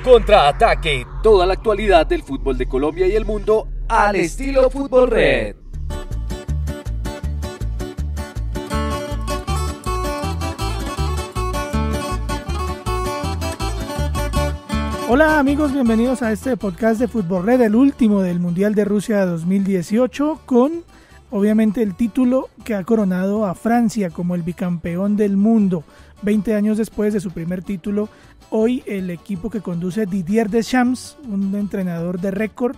Contraataque, toda la actualidad del fútbol de Colombia y el mundo al estilo Fútbol Red. Hola amigos, bienvenidos a este podcast de Fútbol Red, el último del Mundial de Rusia 2018, con obviamente el título que ha coronado a Francia como el bicampeón del mundo. 20 años después de su primer título, hoy el equipo que conduce Didier Deschamps, un entrenador de récord,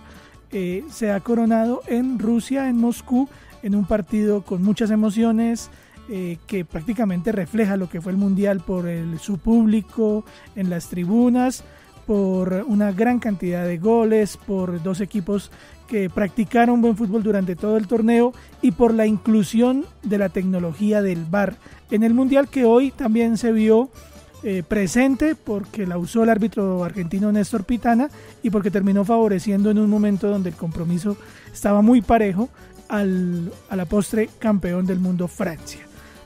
se ha coronado en Rusia, en Moscú, en un partido con muchas emociones, que prácticamente refleja lo que fue el Mundial por su público en las tribunas, por una gran cantidad de goles, por dos equipos que practicaron buen fútbol durante todo el torneo y por la inclusión de la tecnología del VAR en el Mundial, que hoy también se vio presente porque la usó el árbitro argentino Néstor Pitana y porque terminó favoreciendo en un momento donde el compromiso estaba muy parejo a la postre campeón del mundo Francia.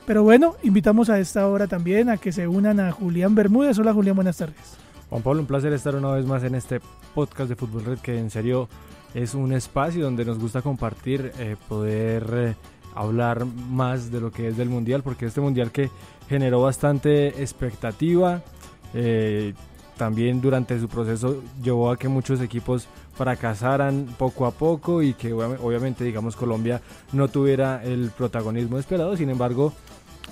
Pero bueno, invitamos a esta hora también a que se unan a Julián Bermúdez. Hola Julián, buenas tardes. Juan Pablo, un placer estar una vez más en este podcast de Fútbol Red, que en serio es un espacio donde nos gusta compartir, poder hablar más de lo que es del Mundial, porque este Mundial que generó bastante expectativa, también durante su proceso llevó a que muchos equipos fracasaran poco a poco y que obviamente, digamos, Colombia no tuviera el protagonismo esperado. Sin embargo,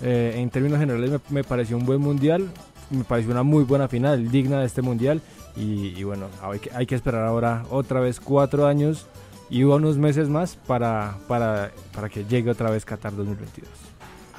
en términos generales me pareció un buen Mundial. Me pareció una muy buena final, digna de este Mundial y bueno, hay que esperar ahora otra vez 4 años y unos meses más para que llegue otra vez Qatar 2022.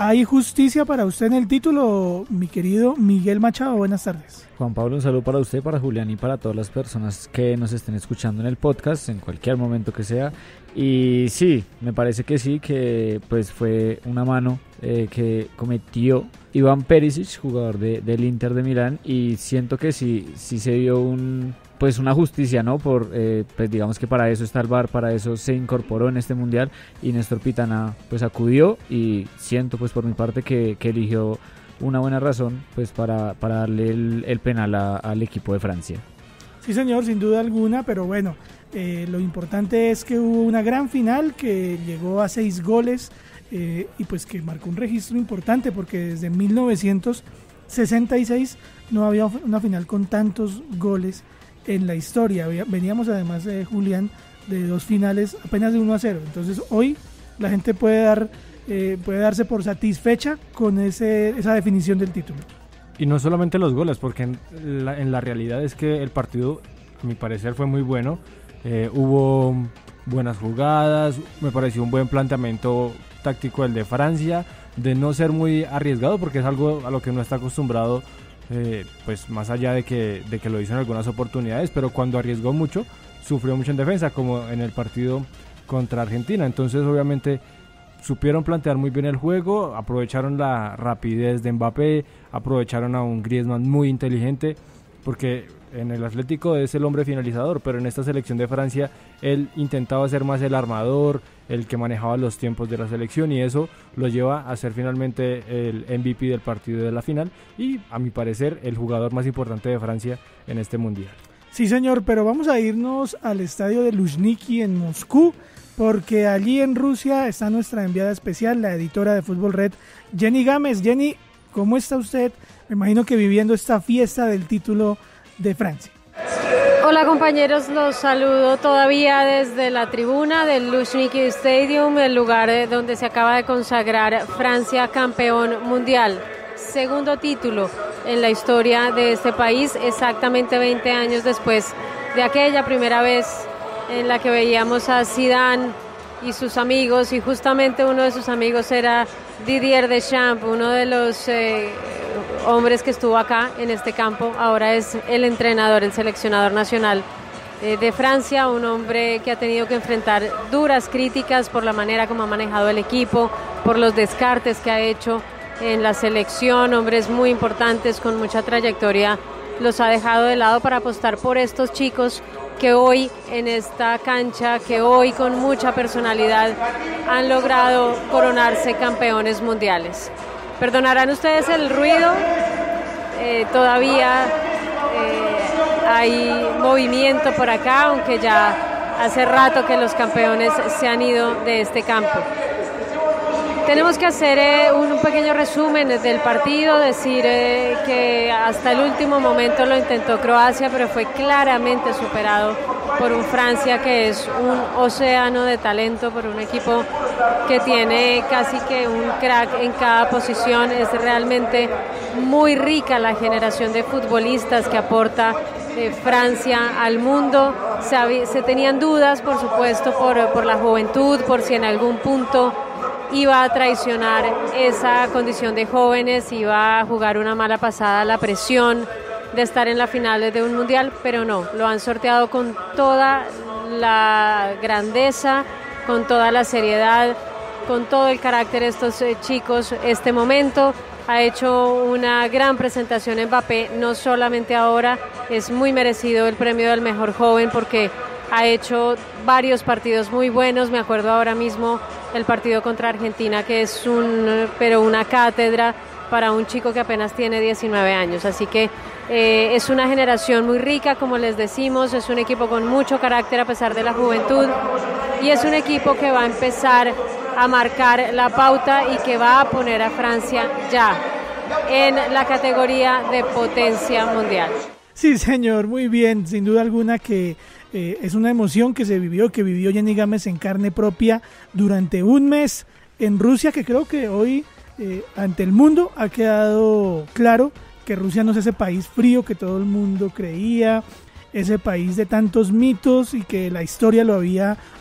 ¿Hay justicia para usted en el título, mi querido Miguel Machado? Buenas tardes. Juan Pablo, un saludo para usted, para Julián y para todas las personas que nos estén escuchando en el podcast, en cualquier momento que sea. Y sí, me parece que sí, que pues fue una mano que cometió Iván Perisic, jugador del Inter de Milán, y siento que sí se dio una justicia, ¿no? Pues digamos que para eso está el VAR, para eso se incorporó en este Mundial y Néstor Pitana pues acudió y siento pues por mi parte que eligió una buena razón pues para darle el penal al equipo de Francia. Sí señor, sin duda alguna, pero bueno, lo importante es que hubo una gran final que llegó a 6 goles y pues que marcó un registro importante porque desde 1966 no había una final con tantos goles en la historia. Veníamos además de Julián de 2 finales apenas de 1-0, entonces hoy la gente puede darse por satisfecha con esa definición del título. Y no solamente los goles, porque en la realidad es que el partido, a mi parecer, fue muy bueno. Hubo buenas jugadas, me pareció un buen planteamiento táctico el de Francia, de no ser muy arriesgado, porque es algo a lo que no está acostumbrado, pues más allá de que lo hizo en algunas oportunidades, pero cuando arriesgó mucho, sufrió mucho en defensa, como en el partido contra Argentina. Entonces obviamente supieron plantear muy bien el juego, aprovecharon la rapidez de Mbappé, aprovecharon a un Griezmann muy inteligente, porque en el Atlético es el hombre finalizador, pero en esta selección de Francia él intentaba ser más el armador, el que manejaba los tiempos de la selección, y eso lo lleva a ser finalmente el MVP del partido de la final y, a mi parecer, el jugador más importante de Francia en este Mundial. Sí señor, pero vamos a irnos al estadio de Luzhniki en Moscú, porque allí en Rusia está nuestra enviada especial, la editora de Fútbol Red, Jenny Gámez. Jenny, ¿cómo está usted? Me imagino que viviendo esta fiesta del título de Francia. Hola compañeros, los saludo todavía desde la tribuna del Luzhniki Stadium, el lugar donde se acaba de consagrar Francia campeón mundial. Segundo título en la historia de este país, exactamente 20 años después de aquella primera vez en la que veíamos a Zidane y sus amigos, y justamente uno de sus amigos era Didier Deschamps, uno de los hombres que estuvo acá en este campo. Ahora es el entrenador, el seleccionador nacional de Francia, un hombre que ha tenido que enfrentar duras críticas por la manera como ha manejado el equipo, por los descartes que ha hecho en la selección. Hombres muy importantes con mucha trayectoria los ha dejado de lado para apostar por estos chicos que hoy en esta cancha, que hoy con mucha personalidad han logrado coronarse campeones mundiales. Perdonarán ustedes el ruido, todavía hay movimiento por acá, aunque ya hace rato que los campeones se han ido de este campo. Tenemos que hacer un pequeño resumen del partido, decir que hasta el último momento lo intentó Croacia, pero fue claramente superado por un Francia que es un océano de talento, por un equipo que tiene casi que un crack en cada posición. Es realmente muy rica la generación de futbolistas que aporta Francia al mundo. Se tenían dudas, por supuesto, por la juventud, por si en algún punto iba a traicionar esa condición de jóvenes, iba a jugar una mala pasada la presión de estar en la final de un mundial, pero no, lo han sorteado con toda la grandeza, con toda la seriedad, con todo el carácter estos chicos. Este momento ha hecho una gran presentación Mbappé, no solamente ahora, es muy merecido el premio del mejor joven porque ha hecho varios partidos muy buenos. Me acuerdo ahora mismo el partido contra Argentina, que es una cátedra para un chico que apenas tiene 19 años. Así que es una generación muy rica, como les decimos, es un equipo con mucho carácter a pesar de la juventud y es un equipo que va a empezar a marcar la pauta y que va a poner a Francia ya en la categoría de potencia mundial. Sí, señor, muy bien, sin duda alguna que es una emoción que vivió Jenny Gámez en carne propia durante un mes en Rusia, que creo que hoy ante el mundo ha quedado claro que Rusia no es ese país frío que todo el mundo creía, ese país de tantos mitos y que la historia lo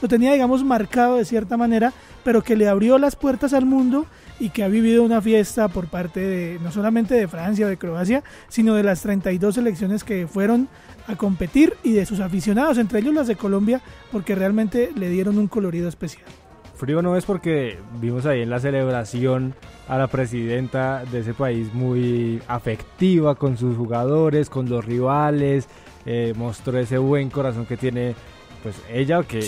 tenía, digamos, marcado de cierta manera, pero que le abrió las puertas al mundo y que ha vivido una fiesta por parte de no solamente de Francia o de Croacia, sino de las 32 selecciones que fueron a competir y de sus aficionados, entre ellos las de Colombia, porque realmente le dieron un colorido especial. Frío no es porque vimos ahí en la celebración a la presidenta de ese país muy afectiva con sus jugadores, con los rivales, mostró ese buen corazón que tiene pues ella, que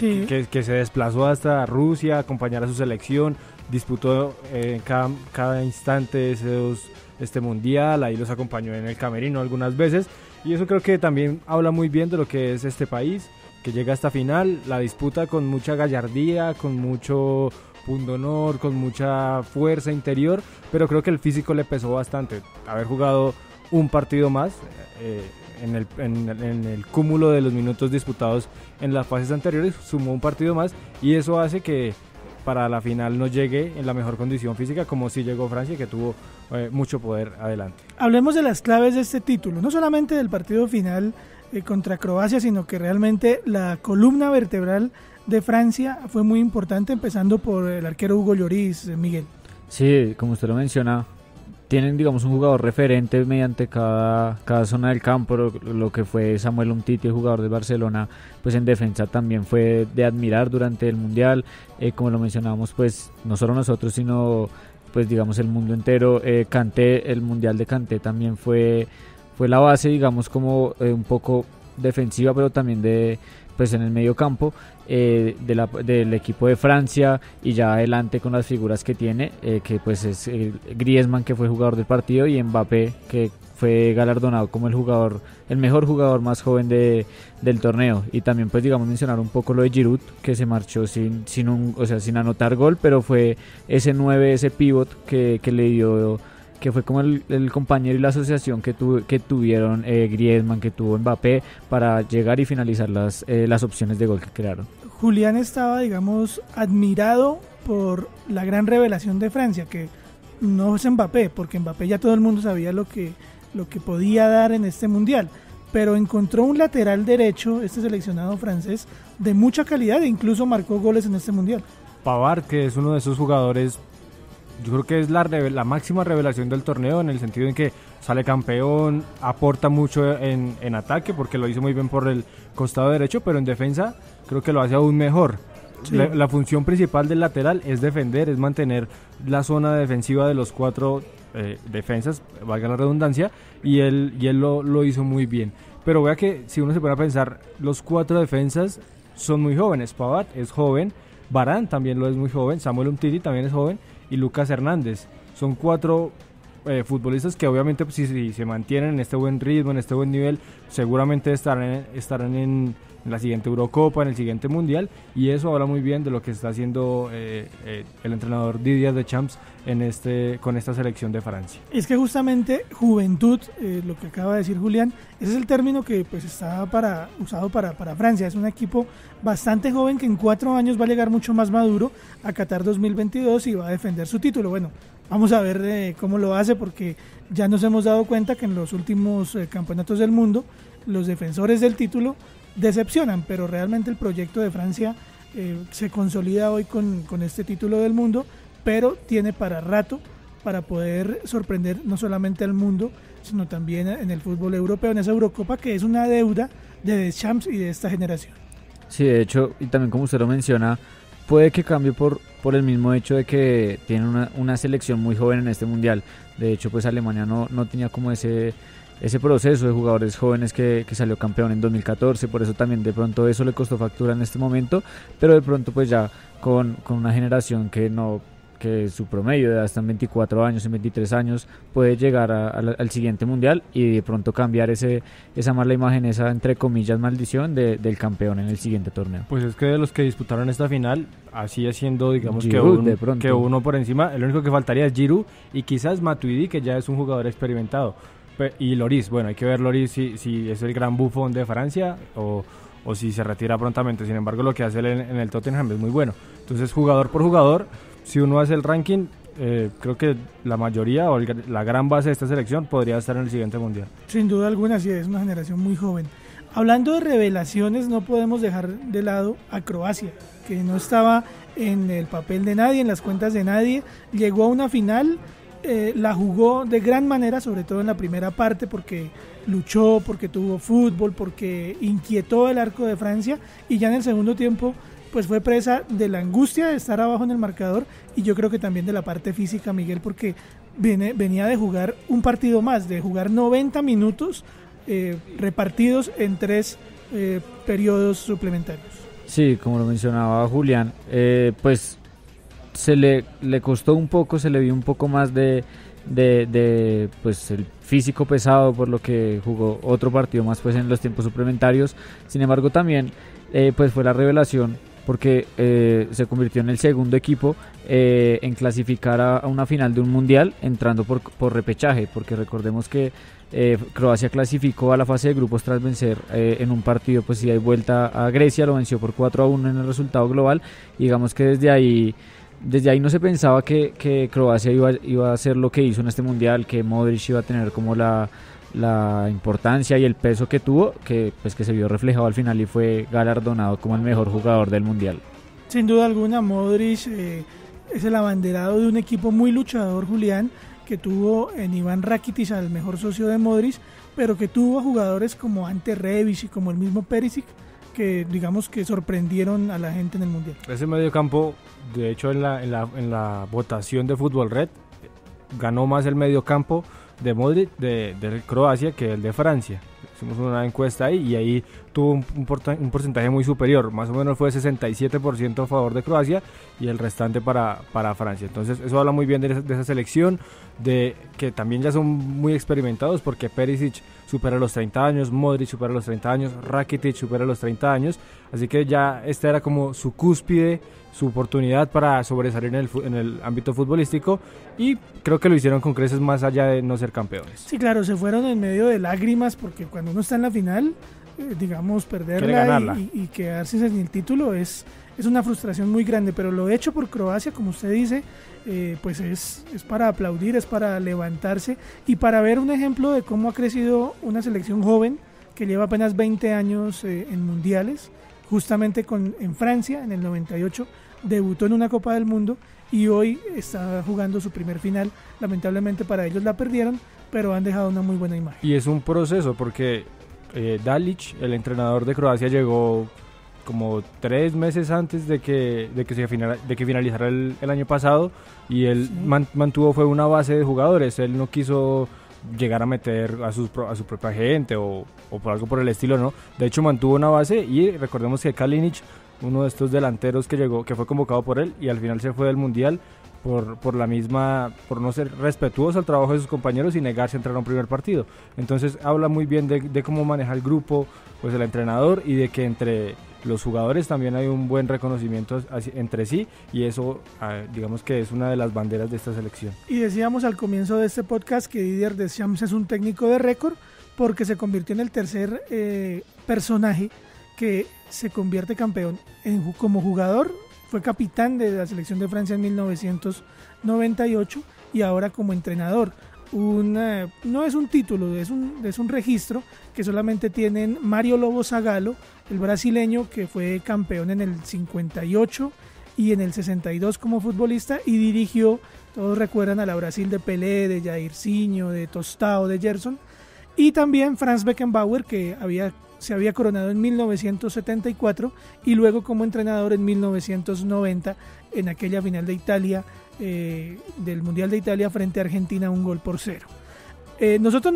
se desplazó hasta Rusia a acompañar a su selección, disputó cada instante este mundial, ahí los acompañó en el camerino algunas veces, y eso creo que también habla muy bien de lo que es este país, que llega a esta final, la disputa con mucha gallardía, con mucho pundonor, con mucha fuerza interior, pero creo que el físico le pesó bastante. Haber jugado un partido más en el cúmulo de los minutos disputados en las fases anteriores, sumó un partido más, y eso hace que para la final no llegue en la mejor condición física como sí llegó Francia, que tuvo mucho poder adelante. Hablemos de las claves de este título, no solamente del partido final contra Croacia, sino que realmente la columna vertebral de Francia fue muy importante, empezando por el arquero Hugo Lloris, Miguel. Sí, como usted lo menciona, tienen, digamos, un jugador referente mediante cada zona del campo. Lo que fue Samuel Umtiti, el jugador de Barcelona, pues en defensa también fue de admirar durante el Mundial. Como lo mencionábamos, pues no solo nosotros, sino pues digamos el mundo entero. Kanté, el Mundial de Kanté también fue la base, digamos, como un poco defensiva, pero también pues en el medio campo del equipo de Francia, y ya adelante con las figuras que tiene, que pues es Griezmann, que fue jugador del partido, y Mbappé, que fue galardonado como el mejor jugador más joven del torneo. Y también pues digamos mencionar un poco lo de Giroud, que se marchó sin anotar gol, pero fue ese 9, ese pivot que le dio, que fue como el compañero y la asociación que tuvieron Griezmann, que tuvo Mbappé, para llegar y finalizar las opciones de gol que crearon. Julián estaba, digamos, admirado por la gran revelación de Francia, que no es Mbappé, porque Mbappé ya todo el mundo sabía lo que podía dar en este mundial, pero encontró un lateral derecho, este seleccionado francés, de mucha calidad, e incluso marcó goles en este mundial. Pavard, que es uno de esos jugadores, yo creo que es la máxima revelación del torneo, en el sentido en que sale campeón, aporta mucho en ataque, porque lo hizo muy bien por el costado derecho, pero en defensa creo que lo hace aún mejor. Sí. La función principal del lateral es defender, es mantener la zona defensiva de los 4 defensas, valga la redundancia, y él lo hizo muy bien. Pero vea que si uno se pone a pensar, los 4 defensas son muy jóvenes. Pavard es joven, Varane también lo es muy joven, Samuel Umtiti también es joven, y Lucas Hernández. Son 4 futbolistas que obviamente pues, si se mantienen en este buen ritmo, en este buen nivel, seguramente estarán en la siguiente Eurocopa, en el siguiente Mundial, y eso habla muy bien de lo que está haciendo el entrenador Didier Deschamps con esta selección de Francia. Es que justamente juventud, lo que acaba de decir Julián, ese es el término que pues está usado para Francia. Es un equipo bastante joven que en 4 años va a llegar mucho más maduro a Qatar 2022 y va a defender su título. Bueno, vamos a ver cómo lo hace, porque ya nos hemos dado cuenta que en los últimos campeonatos del mundo los defensores del título decepcionan, pero realmente el proyecto de Francia se consolida hoy con este título del mundo, pero tiene para rato para poder sorprender no solamente al mundo, sino también en el fútbol europeo, en esa Eurocopa que es una deuda de Deschamps y de esta generación. Sí, de hecho, y también como usted lo menciona, puede que cambie por el mismo hecho de que tiene una selección muy joven en este mundial. De hecho, pues Alemania no tenía como ese proceso de jugadores jóvenes que salió campeón en 2014, por eso también de pronto eso le costó factura en este momento, pero de pronto pues ya con una generación que su promedio de edad está en 24 años, en 23 años, puede llegar al siguiente mundial y de pronto cambiar esa mala imagen, esa entre comillas maldición del campeón en el siguiente torneo. Pues es que de los que disputaron esta final, así haciendo digamos Giroud, que uno por encima, el único que faltaría es Giroud y quizás Matuidi, que ya es un jugador experimentado. Y Lloris, bueno, hay que ver Lloris si es el gran bufón de Francia o si se retira prontamente. Sin embargo, lo que hace él en el Tottenham es muy bueno. Entonces, jugador por jugador, si uno hace el ranking, creo que la mayoría o la gran base de esta selección podría estar en el siguiente mundial. Sin duda alguna, sí, es una generación muy joven. Hablando de revelaciones, no podemos dejar de lado a Croacia, que no estaba en el papel de nadie, en las cuentas de nadie. Llegó a una final. La jugó de gran manera, sobre todo en la primera parte, porque luchó, porque tuvo fútbol, porque inquietó el arco de Francia, y ya en el segundo tiempo pues fue presa de la angustia de estar abajo en el marcador, y yo creo que también de la parte física, Miguel, porque venía de jugar un partido más, de jugar 90 minutos repartidos en 3 periodos suplementarios. Sí, como lo mencionaba Julián, pues se le costó un poco, se le vio un poco más de pues el físico pesado, por lo que jugó otro partido más pues en los tiempos suplementarios. Sin embargo, también pues fue la revelación, porque se convirtió en el segundo equipo en clasificar a una final de un mundial, entrando por repechaje, porque recordemos que Croacia clasificó a la fase de grupos tras vencer en un partido pues ida y vuelta a Grecia, lo venció por 4-1 en el resultado global, y digamos que desde ahí no se pensaba que Croacia iba a hacer lo que hizo en este mundial, que Modric iba a tener como la importancia y el peso que tuvo, que se vio reflejado al final y fue galardonado como el mejor jugador del mundial. Sin duda alguna, Modric es el abanderado de un equipo muy luchador, Julián, que tuvo en Iván Rakitic al mejor socio de Modric, pero que tuvo a jugadores como Ante Rebic y como el mismo Perisic, que digamos que sorprendieron a la gente en el mundial. Ese mediocampo, de hecho en la votación de Fútbol Red, ganó más el mediocampo de Modric de Croacia que el de Francia. Hicimos una encuesta ahí y ahí tuvo un porcentaje muy superior, más o menos fue 67% a favor de Croacia y el restante para Francia. Entonces eso habla muy bien de esa selección, de que también ya son muy experimentados, porque Perisic supera los 30 años, Modric supera los 30 años, Rakitic supera los 30 años, así que ya esta era como su cúspide, su oportunidad para sobresalir en el ámbito futbolístico, y creo que lo hicieron con creces más allá de no ser campeones. Sí, claro, se fueron en medio de lágrimas, porque cuando uno está en la final, digamos, perderla y quedarse sin el título es una frustración muy grande, pero lo hecho por Croacia, como usted dice, pues es para aplaudir, es para levantarse y para ver un ejemplo de cómo ha crecido una selección joven que lleva apenas 20 años en mundiales. Justamente en Francia, en el 98, debutó en una Copa del Mundo y hoy está jugando su primer final. Lamentablemente para ellos la perdieron, pero han dejado una muy buena imagen. Y es un proceso, porque Dalic, el entrenador de Croacia, llegó como 3 meses antes de que finalizara el año pasado, y él fue una base de jugadores. Él no quiso llegar a meter a su propia gente o por algo por el estilo, ¿no? De hecho mantuvo una base, y recordemos que Kalinic, uno de estos delanteros que fue convocado por él y al final se fue del mundial, por no ser respetuoso al trabajo de sus compañeros y negarse a entrar a un primer partido. Entonces habla muy bien de cómo maneja el grupo, pues el entrenador, y de que entre los jugadores también hay un buen reconocimiento entre sí, y eso digamos que es una de las banderas de esta selección. Y decíamos al comienzo de este podcast que Didier Deschamps es un técnico de récord porque se convirtió en el tercer personaje que se convierte campeón como jugador. Fue capitán de la selección de Francia en 1998 y ahora como entrenador. No es un título, es un registro que solamente tienen Mario Lobo Zagallo, el brasileño que fue campeón en el 58 y en el 62 como futbolista y dirigió, todos recuerdan a la Brasil de Pelé, de Jairzinho, de Tostão, de Gerson, y también Franz Beckenbauer que se había coronado en 1974 y luego como entrenador en 1990 en aquella final de Italia, del Mundial de Italia frente a Argentina 1-0. Nosotros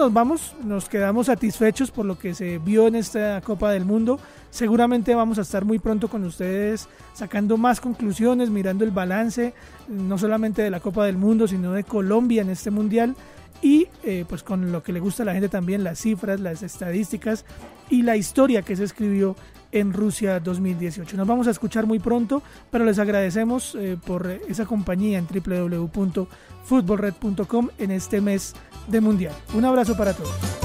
nos quedamos satisfechos por lo que se vio en esta Copa del Mundo. Seguramente vamos a estar muy pronto con ustedes sacando más conclusiones, mirando el balance, no solamente de la Copa del Mundo, sino de Colombia en este Mundial. Y pues con lo que le gusta a la gente también, las cifras, las estadísticas y la historia que se escribió en Rusia 2018. Nos vamos a escuchar muy pronto, pero les agradecemos por esa compañía en www.futbolred.com en este mes de Mundial. Un abrazo para todos.